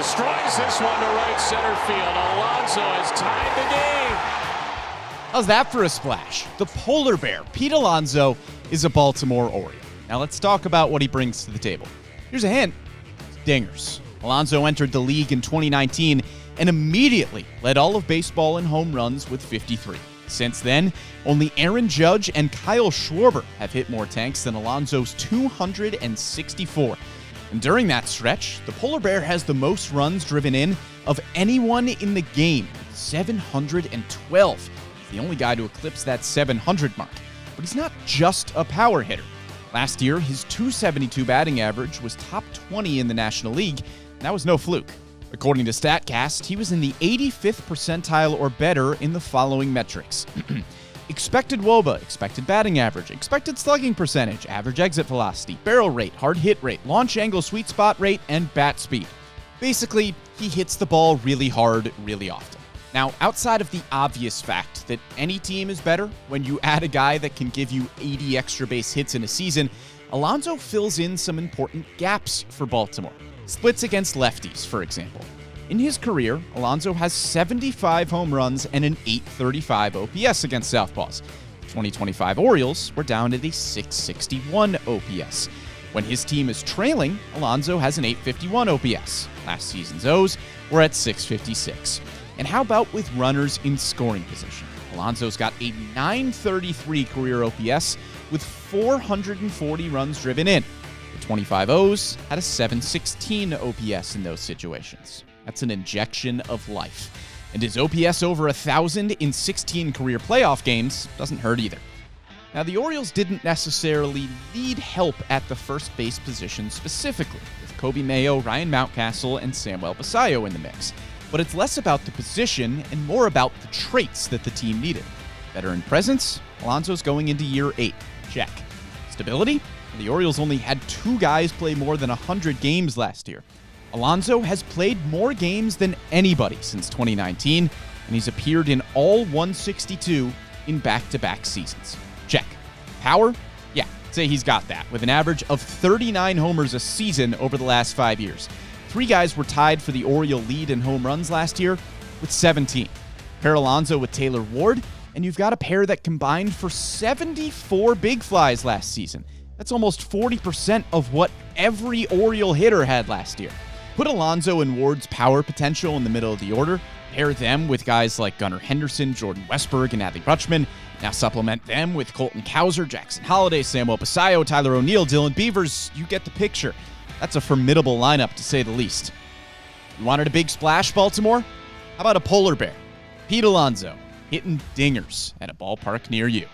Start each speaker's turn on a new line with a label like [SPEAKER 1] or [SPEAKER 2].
[SPEAKER 1] destroys this one to right center field. Alonso has tied the game.
[SPEAKER 2] How's that for a splash? The polar bear, Pete Alonso, is a Baltimore Oriole. Now let's talk about what he brings to the table. Here's a hint. Dingers. Alonso entered the league in 2019 and immediately led all of baseball in home runs with 53. Since then, only Aaron Judge and Kyle Schwarber have hit more tanks than Alonso's 264. And during that stretch, the polar bear has the most runs driven in of anyone in the game, 712. He's the only guy to eclipse that 700 mark. But he's not just a power hitter. Last year, his .272 batting average was top 20 in the National League, and that was no fluke. According to StatCast, he was in the 85th percentile or better in the following metrics. Expected WOBA, expected batting average, expected slugging percentage, average exit velocity, barrel rate, hard hit rate, launch angle sweet spot rate, and bat speed. Basically, he hits the ball really hard, really often. Now, outside of the obvious fact that any team is better when you add a guy that can give you 80 extra base hits in a season, Alonso fills in some important gaps for Baltimore. Splits against lefties, for example. In his career, Alonso has 75 home runs and an .835 OPS against southpaws. 2025 Orioles were down at a .661 OPS. When his team is trailing, Alonso has an .851 OPS. Last season's O's were at .656. And how about with runners in scoring position? Alonso's got a .933 career OPS with 440 runs driven in. The 25 O's had a .716 OPS in those situations. That's an injection of life. And his OPS over 1,000 in 16 career playoff games doesn't hurt either. Now, the Orioles didn't necessarily need help at the first base position specifically, with Kobe Mayo, Ryan Mountcastle, and Samuel Basallo in the mix. But it's less about the position and more about the traits that the team needed. Veteran presence, Alonso's going into year 8. Check. Stability? The Orioles only had 2 guys play more than 100 games last year. Alonso has played more games than anybody since 2019, and he's appeared in all 162 in back-to-back seasons. Check. Power? Yeah, say he's got that, with an average of 39 homers a season over the last 5 years. 3 guys were tied for the Oriole lead in home runs last year with 17. Pair Alonso with Taylor Ward, and you've got a pair that combined for 74 big flies last season. That's almost 40% of what every Oriole hitter had last year. Put Alonso and Ward's power potential in the middle of the order, pair them with guys like Gunnar Henderson, Jordan Westberg, and Adley Rutschman. Now supplement them with Colton Cowser, Jackson Holliday, Samuel Basallo, Tyler O'Neill, Dylan Beavers. You get the picture. That's a formidable lineup, to say the least. You wanted a big splash, Baltimore? How about a polar bear? Pete Alonso hitting dingers at a ballpark near you.